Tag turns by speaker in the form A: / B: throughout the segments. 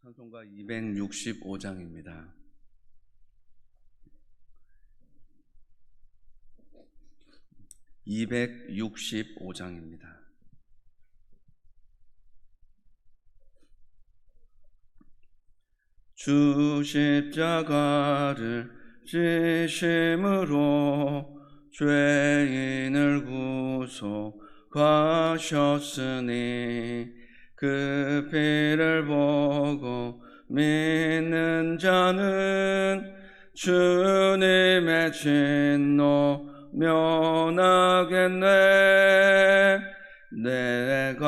A: 찬송가 265장입니다. 265장입니다. 주 십자가를 지심으로 죄인을 구속하셨으니 그 피를 보고 믿는 자는 주님의 진노 면하겠네. 내가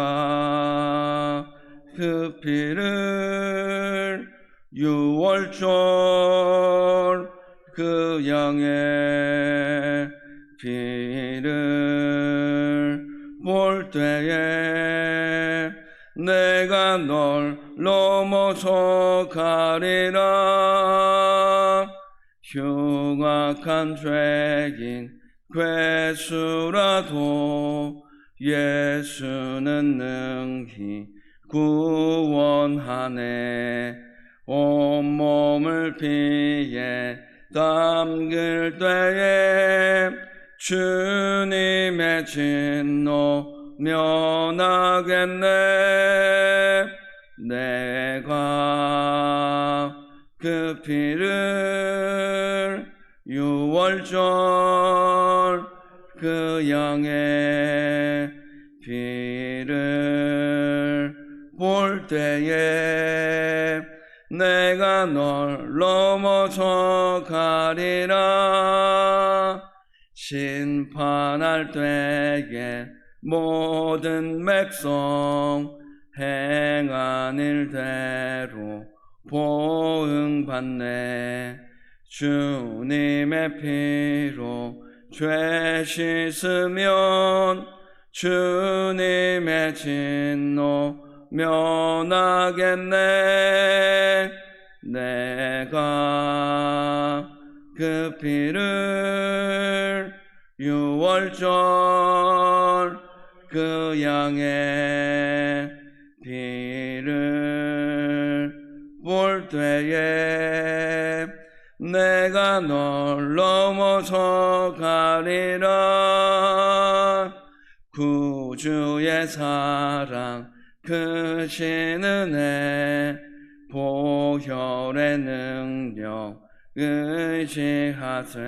A: 그 피를 유월절 그 양의 피를 볼 때에 내가 널 넘어서 가리라. 흉악한 죄인 괴수라도 예수는 능히 구원하네. 온몸을 피에 담글 때에 주님의 진노 면하겠네. 내가 그 피를 유월절 그 양의 피를 볼 때에 내가 널 넘어서 가리라. 심판할 때에 모든 백성 행한 일대로 보응받네. 주님의 피로 죄 씻으면 주님의 진노 면하겠네. 내가 그 피를 유월절 그 양의 피를 볼 때에 내가 널 넘어서 가리라. 구주의 사랑 크신 은혜 보혈의 능력 의지하세.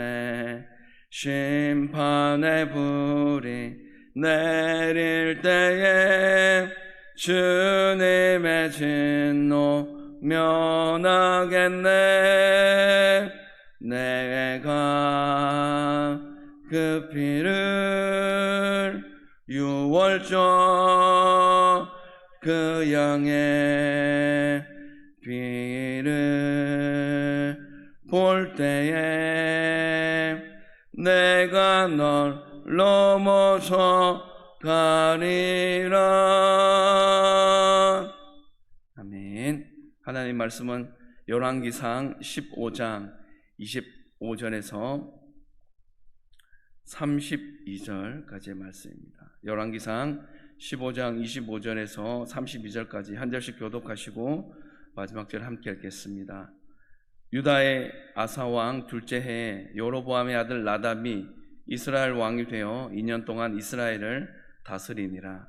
A: 심판의 불이 내릴 때에 주님의 진노 면하겠네. 내가 그 피를 유월절 그 양의 피를 볼 때에 내가 널 넘어서 가리라. 아멘. 하나님 말씀은 열왕기상 15장 25절에서 32절까지의 말씀입니다. 열왕기상 15장 25절에서 32절까지 한 절씩 교독하시고 마지막 절 함께 읽겠습니다. 유다의 아사 왕 둘째 해에 여로보암의 아들 나답이 이스라엘 왕이 되어 2년 동안 이스라엘을 다스리니라.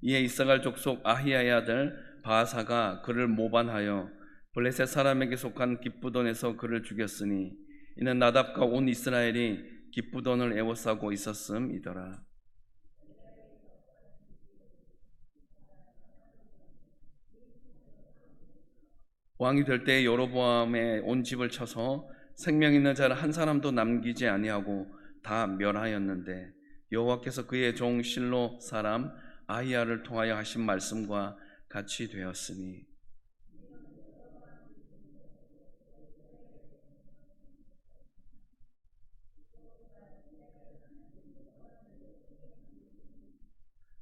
A: 이에 이사갈 족속 아히야의 아들 바아사가 그를 모반하여 블레셋 사람에게 속한 기브돈에서 그를 죽였으니 이는 나답과 온 이스라엘이 기브돈을 애워싸고 있었음이더라. 왕이 될 때에 여로보암의 온 집을 쳐서 생명 있는 자를 한 사람도 남기지 아니하고 다 멸하였는데 여호와께서 그의 종 실로 사람 아히야를 통하여 하신 말씀과 같이 되었으니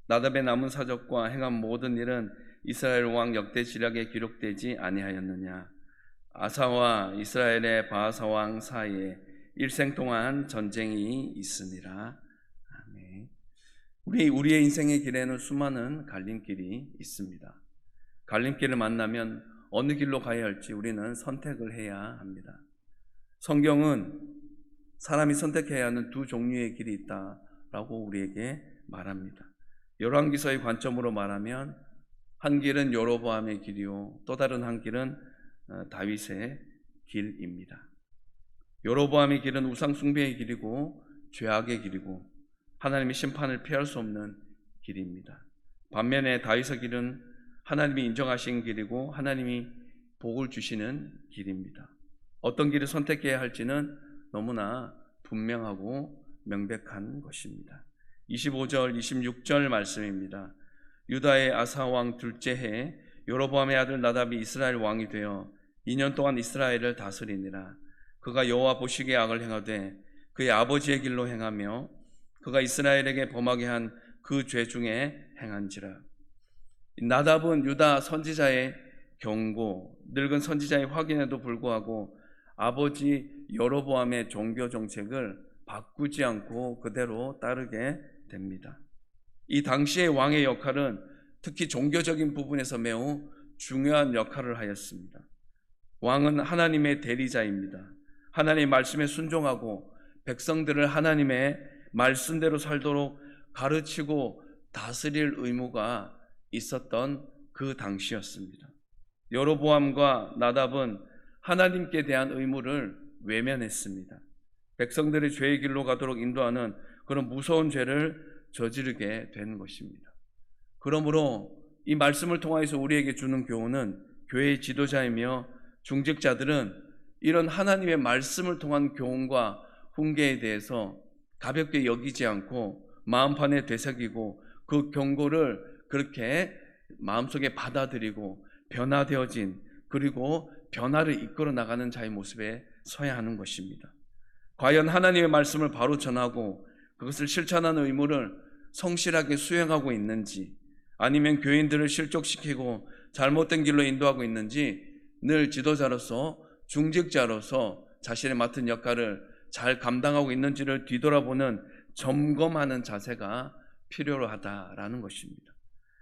A: 나답의 남은 사적과 행한 모든 일은 이스라엘 왕 역대 지략에 기록되지 아니하였느냐. 아사와 이스라엘의 바아사 왕 사이에 일생 동안 전쟁이 있으니라. 아멘. 우리의 인생의 길에는 수많은 갈림길이 있습니다. 갈림길을 만나면 어느 길로 가야 할지 우리는 선택을 해야 합니다. 성경은 사람이 선택해야 하는 두 종류의 길이 있다라고 우리에게 말합니다. 열왕기서의 관점으로 말하면 한 길은 여로보암의 길이요 또 다른 한 길은 다윗의 길입니다. 여로보암의 길은 우상 숭배의 길이고 죄악의 길이고 하나님의 심판을 피할 수 없는 길입니다. 반면에 다윗의 길은 하나님이 인정하신 길이고 하나님이 복을 주시는 길입니다. 어떤 길을 선택해야 할지는 너무나 분명하고 명백한 것입니다. 25절, 26절 말씀입니다. 유다의 아사 왕 둘째 해 여로보암의 아들 나답이 이스라엘 왕이 되어 2년 동안 이스라엘을 다스리니라. 그가 여호와 보시기에 악을 행하되 그의 아버지의 길로 행하며 그가 이스라엘에게 범하게 한 그 죄 중에 행한지라. 나답은 유다 선지자의 경고, 늙은 선지자의 확인에도 불구하고 아버지 여로보암의 종교 정책을 바꾸지 않고 그대로 따르게 됩니다. 이 당시의 왕의 역할은 특히 종교적인 부분에서 매우 중요한 역할을 하였습니다. 왕은 하나님의 대리자입니다. 하나님의 말씀에 순종하고 백성들을 하나님의 말씀대로 살도록 가르치고 다스릴 의무가 있었던 그 당시였습니다. 여로보암과 나답은 하나님께 대한 의무를 외면했습니다. 백성들이 죄의 길로 가도록 인도하는 그런 무서운 죄를 저지르게 된 것입니다. 그러므로 이 말씀을 통하여서 우리에게 주는 교훈은 교회의 지도자이며 중직자들은 이런 하나님의 말씀을 통한 교훈과 훈계에 대해서 가볍게 여기지 않고 마음판에 되새기고 그 경고를 그렇게 마음속에 받아들이고 변화되어진 그리고 변화를 이끌어 나가는 자의 모습에 서야 하는 것입니다. 과연 하나님의 말씀을 바로 전하고 그것을 실천하는 의무를 성실하게 수행하고 있는지, 아니면 교인들을 실족시키고 잘못된 길로 인도하고 있는지 늘 지도자로서 중직자로서 자신의 맡은 역할을 잘 감당하고 있는지를 뒤돌아보는 점검하는 자세가 필요로 하다라는 것입니다.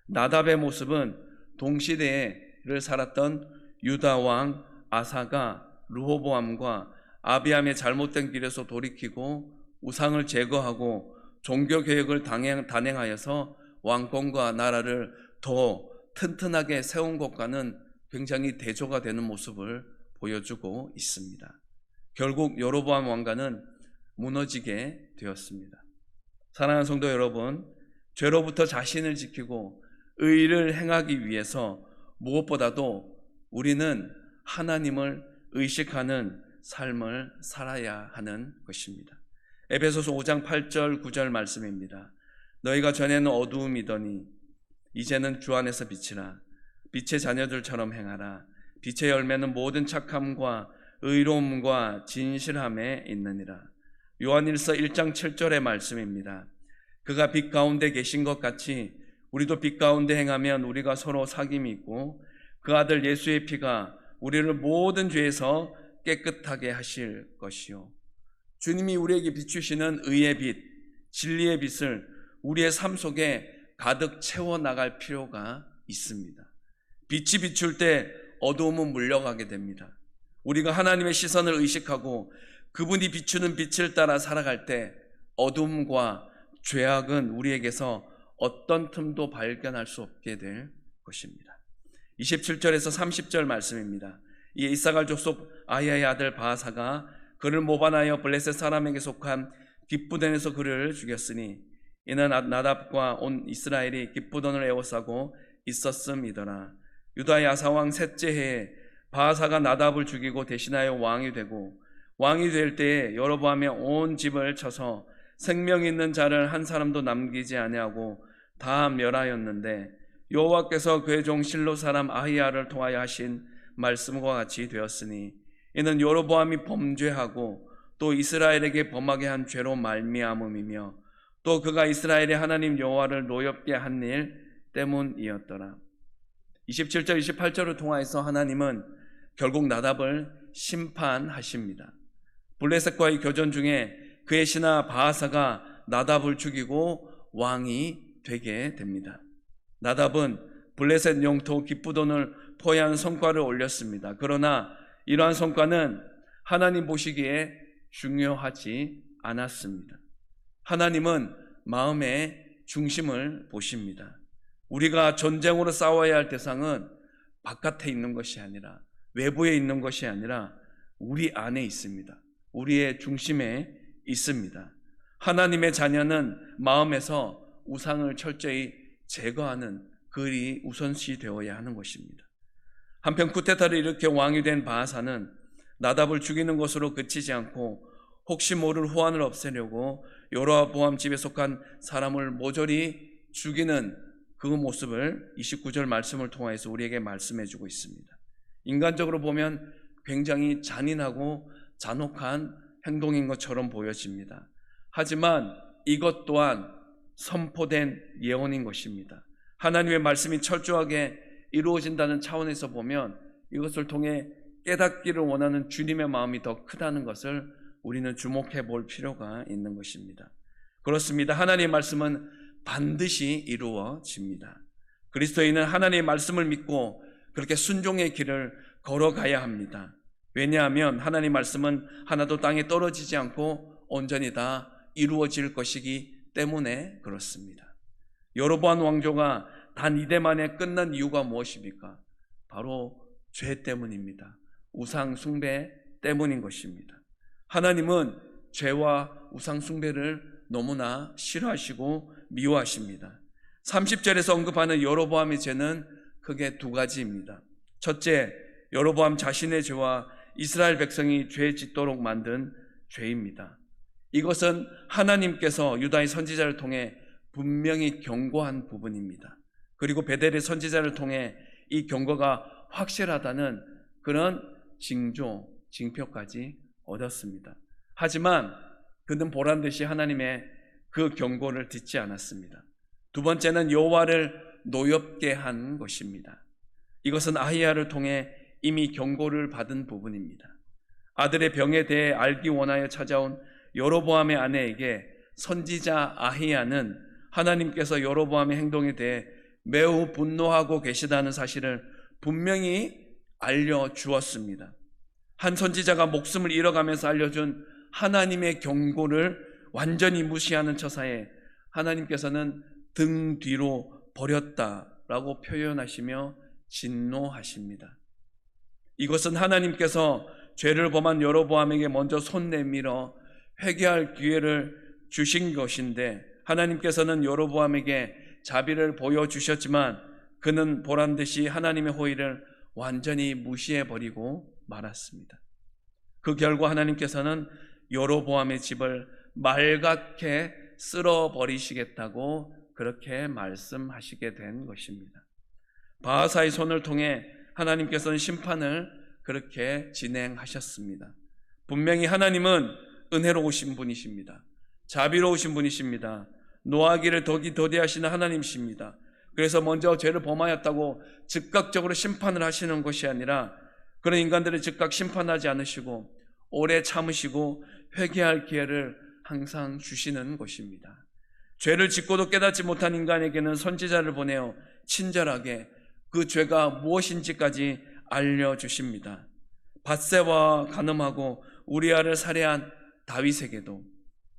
A: 나답의 모습은 동시대를 살았던 유다 왕 아사가 르호보암과 아비암의 잘못된 길에서 돌이키고 우상을 제거하고 종교개혁을 단행하여서 왕권과 나라를 더 튼튼하게 세운 것과는 굉장히 대조가 되는 모습을 보여주고 있습니다. 결국 여로보암 왕가는 무너지게 되었습니다. 사랑하는 성도 여러분, 죄로부터 자신을 지키고 의를 행하기 위해서 무엇보다도 우리는 하나님을 의식하는 삶을 살아야 하는 것입니다. 에베소서 5장 8절 9절 말씀입니다. 너희가 전에는 어두움이더니 이제는 주 안에서 빛이라. 빛의 자녀들처럼 행하라. 빛의 열매는 모든 착함과 의로움과 진실함에 있느니라. 요한일서 1장 7절의 말씀입니다. 그가 빛 가운데 계신 것 같이 우리도 빛 가운데 행하면 우리가 서로 사귐이 있고 그 아들 예수의 피가 우리를 모든 죄에서 깨끗하게 하실 것이요. 주님이 우리에게 비추시는 의의 빛, 진리의 빛을 우리의 삶 속에 가득 채워나갈 필요가 있습니다. 빛이 비출 때 어두움은 물러가게 됩니다. 우리가 하나님의 시선을 의식하고 그분이 비추는 빛을 따라 살아갈 때 어둠과 죄악은 우리에게서 어떤 틈도 발견할 수 없게 될 것입니다. 27절에서 30절 말씀입니다. 이에 이사갈 족속 아히야의 아들 바하사가 그를 모반하여 블레셋 사람에게 속한 기쁘돈에서 그를 죽였으니 이는 나답과 온 이스라엘이 기쁘돈을 에워싸고 있었음이더라. 유다의 아사왕 셋째 해에 바하사가 나답을 죽이고 대신하여 왕이 되고 왕이 될 때에 여로보암의 온 집을 쳐서 생명 있는 자를 한 사람도 남기지 아니하고 다 멸하였는데 여호와께서 그의 종 실로 사람 아히야를 통하여 하신 말씀과 같이 되었으니 이는 여로보암이 범죄하고 또 이스라엘에게 범하게 한 죄로 말미암음이며 또 그가 이스라엘의 하나님 여호와를 노엽게 한 일 때문이었더라. 27절 28절을 통하여서 하나님은 결국 나답을 심판하십니다. 블레셋과의 교전 중에 그의 신하 바하사가 나답을 죽이고 왕이 되게 됩니다. 나답은 블레셋 영토 기브돈을 포위한 성과를 올렸습니다. 그러나 이러한 성과는 하나님 보시기에 중요하지 않았습니다. 하나님은 마음의 중심을 보십니다. 우리가 전쟁으로 싸워야 할 대상은 바깥에 있는 것이 아니라, 외부에 있는 것이 아니라 우리 안에 있습니다. 우리의 중심에 있습니다. 하나님의 자녀는 마음에서 우상을 철저히 제거하는 그일이 우선시 되어야 하는 것입니다. 한편 쿠데타를 일으켜 왕이 된 바하사는 나답을 죽이는 것으로 그치지 않고 혹시 모를 후환을 없애려고 여로보암 집에 속한 사람을 모조리 죽이는 그 모습을 29절 말씀을 통해서 우리에게 말씀해 주고 있습니다. 인간적으로 보면 굉장히 잔인하고 잔혹한 행동인 것처럼 보여집니다. 하지만 이것 또한 선포된 예언인 것입니다. 하나님의 말씀이 철저하게 이루어진다는 차원에서 보면 이것을 통해 깨닫기를 원하는 주님의 마음이 더 크다는 것을 우리는 주목해 볼 필요가 있는 것입니다. 그렇습니다. 하나님의 말씀은 반드시 이루어집니다. 그리스도인은 하나님의 말씀을 믿고 그렇게 순종의 길을 걸어가야 합니다. 왜냐하면 하나님의 말씀은 하나도 땅에 떨어지지 않고 온전히 다 이루어질 것이기 때문에 그렇습니다. 여로보암 왕조가 단 이대 만에 끝난 이유가 무엇입니까? 바로 죄 때문입니다. 우상 숭배 때문인 것입니다. 하나님은 죄와 우상 숭배를 너무나 싫어하시고 미워하십니다. 30절에서 언급하는 여로보암의 죄는 크게 두 가지입니다. 첫째, 여로보암 자신의 죄와 이스라엘 백성이 죄 짓도록 만든 죄입니다. 이것은 하나님께서 유다의 선지자를 통해 분명히 경고한 부분입니다. 그리고 베델의 선지자를 통해 이 경고가 확실하다는 그런 징표까지 얻었습니다. 하지만 그는 보란듯이 하나님의 그 경고를 듣지 않았습니다. 두 번째는 여호와를 노엽게 한 것입니다. 이것은 아히야를 통해 이미 경고를 받은 부분입니다. 아들의 병에 대해 알기 원하여 찾아온 여로보암의 아내에게 선지자 아히야는 하나님께서 여로보암의 행동에 대해 매우 분노하고 계시다는 사실을 분명히 알려주었습니다. 한 선지자가 목숨을 잃어가면서 알려준 하나님의 경고를 완전히 무시하는 처사에 하나님께서는 등 뒤로 버렸다라고 표현하시며 진노하십니다. 이것은 하나님께서 죄를 범한 여로보암에게 먼저 손 내밀어 회개할 기회를 주신 것인데, 하나님께서는 여로보암에게 자비를 보여주셨지만 그는 보란듯이 하나님의 호의를 완전히 무시해버리고 말았습니다. 그 결과 하나님께서는 여로보암의 집을 말갛게 쓸어버리시겠다고 그렇게 말씀하시게 된 것입니다. 바하사의 손을 통해 하나님께서는 심판을 그렇게 진행하셨습니다. 분명히 하나님은 은혜로우신 분이십니다. 자비로우신 분이십니다. 노하기를 더디하시는 하나님이십니다. 그래서 먼저 죄를 범하였다고 즉각적으로 심판을 하시는 것이 아니라 그런 인간들을 즉각 심판하지 않으시고 오래 참으시고 회개할 기회를 항상 주시는 것입니다. 죄를 짓고도 깨닫지 못한 인간에게는 선지자를 보내어 친절하게 그 죄가 무엇인지까지 알려주십니다. 밧세바와 간음하고 우리아를 살해한 다윗에게도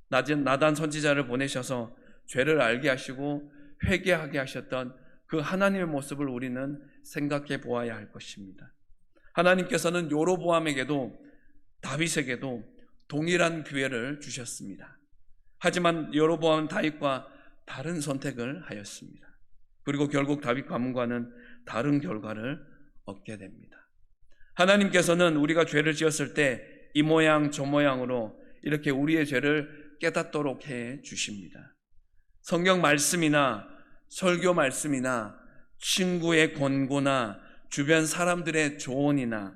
A: 나단 선지자를 보내셔서 죄를 알게 하시고 회개하게 하셨던 그 하나님의 모습을 우리는 생각해 보아야 할 것입니다. 하나님께서는 여로보암에게도 다윗에게도 동일한 기회를 주셨습니다. 하지만 여로보암은 다윗과 다른 선택을 하였습니다. 그리고 결국 다윗 가문과는 다른 결과를 얻게 됩니다. 하나님께서는 우리가 죄를 지었을 때 이 모양 저 모양으로 이렇게 우리의 죄를 깨닫도록 해 주십니다. 성경 말씀이나 설교 말씀이나 친구의 권고나 주변 사람들의 조언이나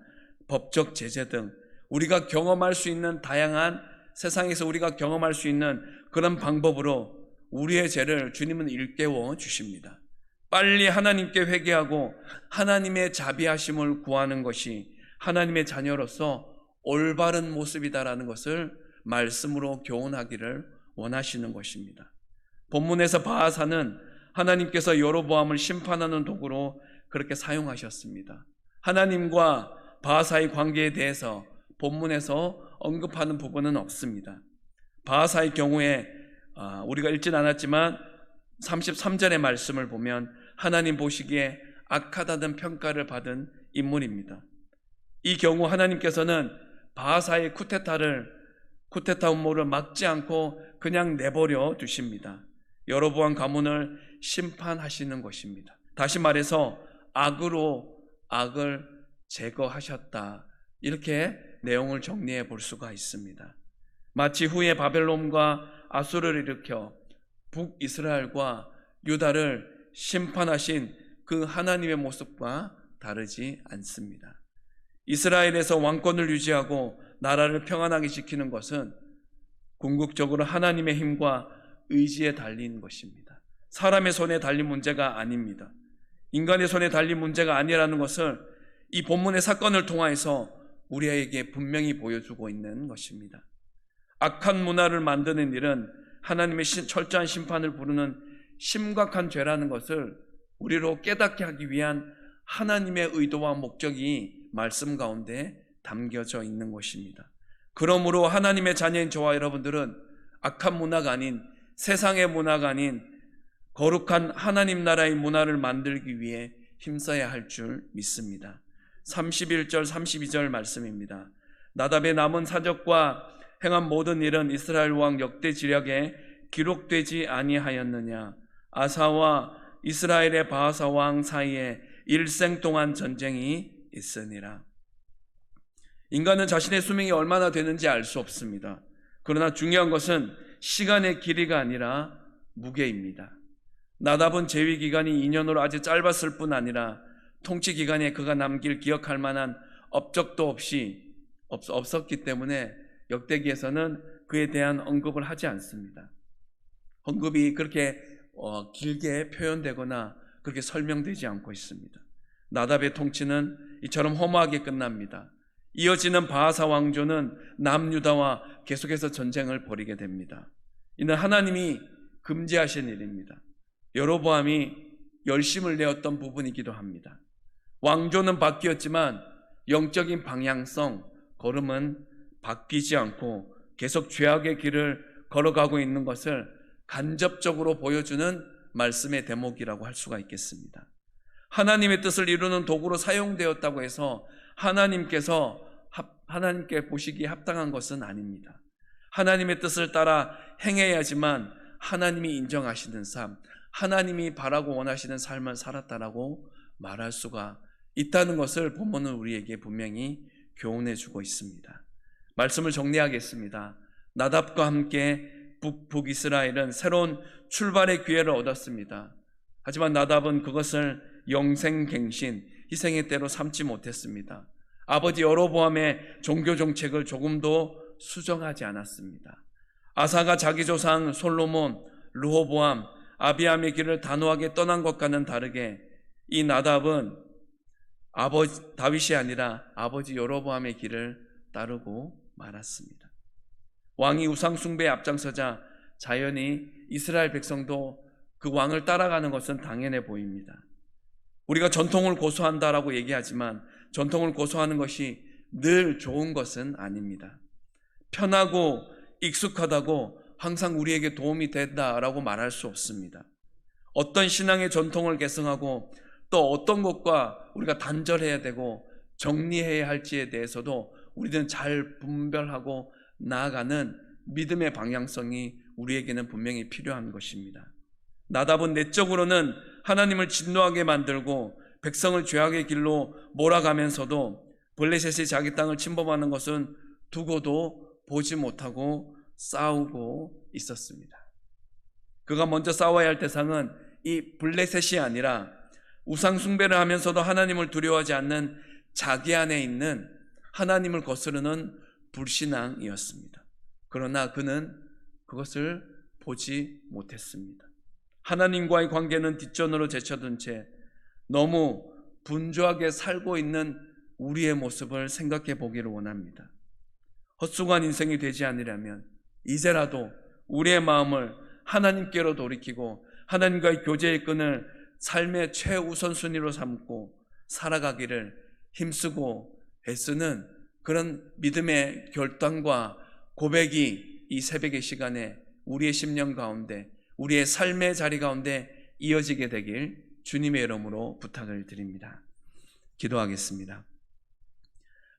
A: 법적 제재 등 우리가 경험할 수 있는 다양한 세상에서 우리가 경험할 수 있는 그런 방법으로 우리의 죄를 주님은 일깨워 주십니다. 빨리 하나님께 회개하고 하나님의 자비하심을 구하는 것이 하나님의 자녀로서 올바른 모습이다라는 것을 말씀으로 교훈하기를 원하시는 것입니다. 본문에서 바하사는 하나님께서 여로보암을 심판하는 도구로 그렇게 사용하셨습니다. 하나님과 바하사의 관계에 대해서 본문에서 언급하는 부분은 없습니다. 바하사의 경우에 우리가 읽진 않았지만 33절의 말씀을 보면 하나님 보시기에 악하다는 평가를 받은 인물입니다. 이 경우 하나님께서는 바하사의 쿠데타 음모를 막지 않고 그냥 내버려 두십니다. 여로보암 가문을 심판하시는 것입니다. 다시 말해서 악으로 악을 제거하셨다, 이렇게 내용을 정리해 볼 수가 있습니다. 마치 후에 바벨론과 아수르를 일으켜 북이스라엘과 유다를 심판하신 그 하나님의 모습과 다르지 않습니다. 이스라엘에서 왕권을 유지하고 나라를 평안하게 지키는 것은 궁극적으로 하나님의 힘과 의지에 달린 것입니다. 사람의 손에 달린 문제가 아닙니다. 인간의 손에 달린 문제가 아니라는 것을 이 본문의 사건을 통해서 우리에게 분명히 보여주고 있는 것입니다. 악한 문화를 만드는 일은 하나님의 철저한 심판을 부르는 심각한 죄라는 것을 우리로 깨닫게 하기 위한 하나님의 의도와 목적이 말씀 가운데 담겨져 있는 것입니다. 그러므로 하나님의 자녀인 저와 여러분들은 악한 문화가 아닌, 세상의 문화가 아닌 거룩한 하나님 나라의 문화를 만들기 위해 힘써야 할 줄 믿습니다. 31절 32절 말씀입니다. 나답의 남은 사적과 행한 모든 일은 이스라엘 왕 역대 지략에 기록되지 아니하였느냐. 아사와 이스라엘의 바하사 왕 사이에 일생 동안 전쟁이 있으니라. 인간은 자신의 수명이 얼마나 되는지 알 수 없습니다. 그러나 중요한 것은 시간의 길이가 아니라 무게입니다. 나답은 재위 기간이 2년으로 아주 짧았을 뿐 아니라 통치 기간에 그가 남길 기억할 만한 업적도 없었기 때문에 역대기에서는 그에 대한 언급을 하지 않습니다. 언급이 그렇게 길게 표현되거나 그렇게 설명되지 않고 있습니다. 나답의 통치는 이처럼 허무하게 끝납니다. 이어지는 바하사 왕조는 남유다와 계속해서 전쟁을 벌이게 됩니다. 이는 하나님이 금지하신 일입니다. 여로보암이 열심을 내었던 부분이기도 합니다. 왕조는 바뀌었지만 영적인 방향성, 걸음은 바뀌지 않고 계속 죄악의 길을 걸어가고 있는 것을 간접적으로 보여주는 말씀의 대목이라고 할 수가 있겠습니다. 하나님의 뜻을 이루는 도구로 사용되었다고 해서 하나님께 보시기에 합당한 것은 아닙니다. 하나님의 뜻을 따라 행해야지만 하나님이 인정하시는 삶, 하나님이 바라고 원하시는 삶을 살았다라고 말할 수가 있다는 것을 본문은 우리에게 분명히 교훈해 주고 있습니다. 말씀을 정리하겠습니다. 나답과 함께 북이스라엘은 새로운 출발의 기회를 얻었습니다. 하지만 나답은 그것을 영생갱신, 희생의 때로 삼지 못했습니다. 아버지 여로보암의 종교 정책을 조금도 수정하지 않았습니다. 아사가 자기 조상 솔로몬, 르호보암, 아비암의 길을 단호하게 떠난 것과는 다르게 이 나답은 다윗이 아니라 아버지 여로보암의 길을 따르고 말았습니다. 왕이 우상 숭배에 앞장서자 자연히 이스라엘 백성도 그 왕을 따라가는 것은 당연해 보입니다. 우리가 전통을 고수한다라고 얘기하지만 전통을 고수하는 것이 늘 좋은 것은 아닙니다. 편하고 익숙하다고 항상 우리에게 도움이 된다라고 말할 수 없습니다. 어떤 신앙의 전통을 계승하고 또 어떤 것과 우리가 단절해야 되고 정리해야 할지에 대해서도 우리는 잘 분별하고 나아가는 믿음의 방향성이 우리에게는 분명히 필요한 것입니다. 나답은 내적으로는 하나님을 진노하게 만들고 백성을 죄악의 길로 몰아가면서도 블레셋이 자기 땅을 침범하는 것은 두고도 보지 못하고 싸우고 있었습니다. 그가 먼저 싸워야 할 대상은 이 블레셋이 아니라 우상 숭배를 하면서도 하나님을 두려워하지 않는 자기 안에 있는 하나님을 거스르는 불신앙이었습니다. 그러나 그는 그것을 보지 못했습니다. 하나님과의 관계는 뒷전으로 제쳐둔 채 너무 분주하게 살고 있는 우리의 모습을 생각해 보기를 원합니다. 헛수고한 인생이 되지 않으려면 이제라도 우리의 마음을 하나님께로 돌이키고 하나님과의 교제의 끈을 삶의 최우선순위로 삼고 살아가기를 힘쓰고 애쓰는 그런 믿음의 결단과 고백이 이 새벽의 시간에 우리의 심령 가운데, 우리의 삶의 자리 가운데 이어지게 되길 주님의 이름으로 부탁을 드립니다. 기도하겠습니다.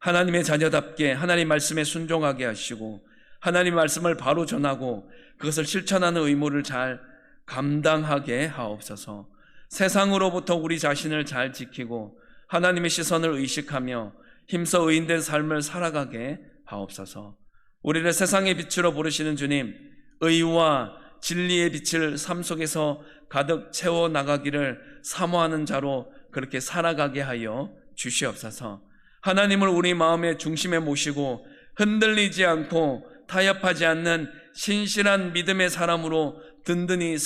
A: 하나님의 자녀답게 하나님 말씀에 순종하게 하시고 하나님 말씀을 바로 전하고 그것을 실천하는 의무를 잘 감당하게 하옵소서. 세상으로부터 우리 자신을 잘 지키고 하나님의 시선을 의식하며 힘써 의인된 삶을 살아가게 하옵소서. 우리를 세상의 빛으로 부르시는 주님, 의와 진리의 빛을 삶 속에서 가득 채워 나가기를 사모하는 자로 그렇게 살아가게 하여 주시옵소서. 하나님을 우리 마음의 중심에 모시고 흔들리지 않고 타협하지 않는 신실한 믿음의 사람으로 든든히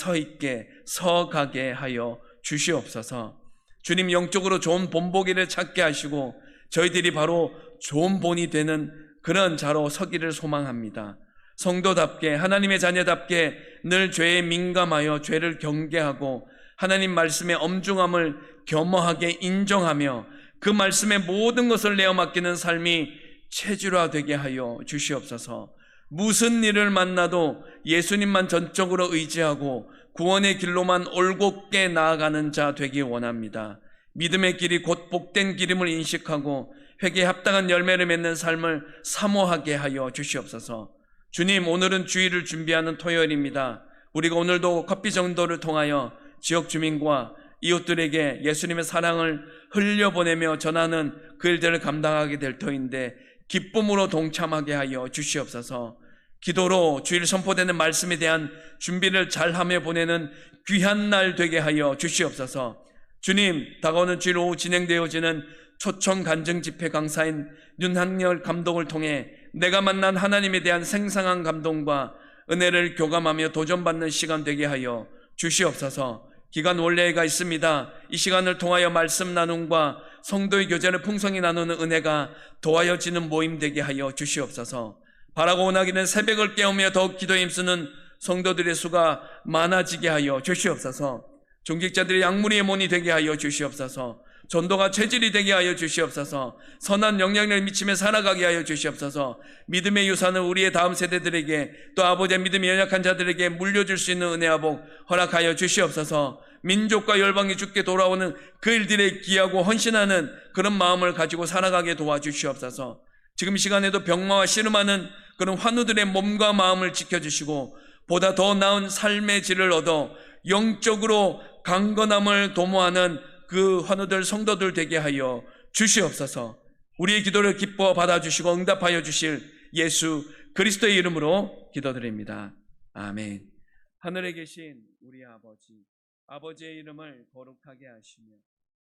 A: 서가게 하여 주시옵소서. 주님, 영적으로 좋은 본보기를 찾게 하시고 저희들이 바로 좋은 본이 되는 그런 자로 서기를 소망합니다. 성도답게, 하나님의 자녀답게 늘 죄에 민감하여 죄를 경계하고 하나님 말씀의 엄중함을 겸허하게 인정하며 그 말씀의 모든 것을 내어 맡기는 삶이 체질화되게 하여 주시옵소서. 무슨 일을 만나도 예수님만 전적으로 의지하고 구원의 길로만 올곧게 나아가는 자 되기 원합니다. 믿음의 길이 곧 복된 길임을 인식하고 회개에 합당한 열매를 맺는 삶을 사모하게 하여 주시옵소서. 주님, 오늘은 주일을 준비하는 토요일입니다. 우리가 오늘도 커피 정도를 통하여 지역 주민과 이웃들에게 예수님의 사랑을 흘려보내며 전하는 그 일들을 감당하게 될 터인데 기쁨으로 동참하게 하여 주시옵소서. 기도로 주일 선포되는 말씀에 대한 준비를 잘하며 보내는 귀한 날 되게 하여 주시옵소서. 주님, 다가오는 주일 오후 진행되어지는 초청 간증 집회 강사인 윤한열 감독을 통해 내가 만난 하나님에 대한 생생한 감동과 은혜를 교감하며 도전받는 시간 되게 하여 주시옵소서. 기간 원래가 있습니다. 이 시간을 통하여 말씀 나눔과 성도의 교제를 풍성히 나누는 은혜가 도하여지는 모임 되게 하여 주시옵소서. 바라고 원하기는 새벽을 깨우며 더욱 기도에 힘쓰는 성도들의 수가 많아지게 하여 주시옵소서. 종직자들의 양무리의 문이 되게 하여 주시옵소서. 전도가 체질이 되게 하여 주시옵소서. 선한 영향력을 미치며 살아가게 하여 주시옵소서. 믿음의 유산을 우리의 다음 세대들에게 또 아버지의 믿음이 연약한 자들에게 물려줄 수 있는 은혜와 복 허락하여 주시옵소서. 민족과 열방이 주께 돌아오는 그 일들에 기하고 헌신하는 그런 마음을 가지고 살아가게 도와주시옵소서. 지금 시간에도 병마와 씨름하는 그런 환우들의 몸과 마음을 지켜주시고 보다 더 나은 삶의 질을 얻어 영적으로 강건함을 도모하는 그 환우들 성도들 되게 하여 주시옵소서. 우리의 기도를 기뻐 받아주시고 응답하여 주실 예수 그리스도의 이름으로 기도드립니다. 아멘. 하늘에 계신 우리 아버지, 아버지의 이름을 거룩하게 하시며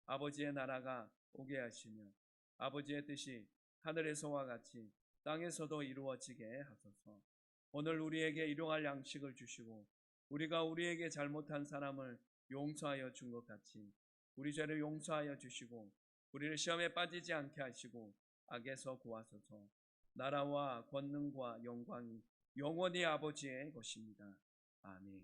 A: 아버지의 나라가 오게 하시며 아버지의 뜻이 하늘에서와 같이 땅에서도 이루어지게 하소서. 오늘 우리에게 일용할 양식을 주시고 우리가 우리에게 잘못한 사람을 용서하여 준 것 같이 우리 죄를 용서하여 주시고 우리를 시험에 빠지지 않게 하시고 악에서 구하소서. 나라와 권능과 영광이 영원히 아버지의 것입니다. 아멘.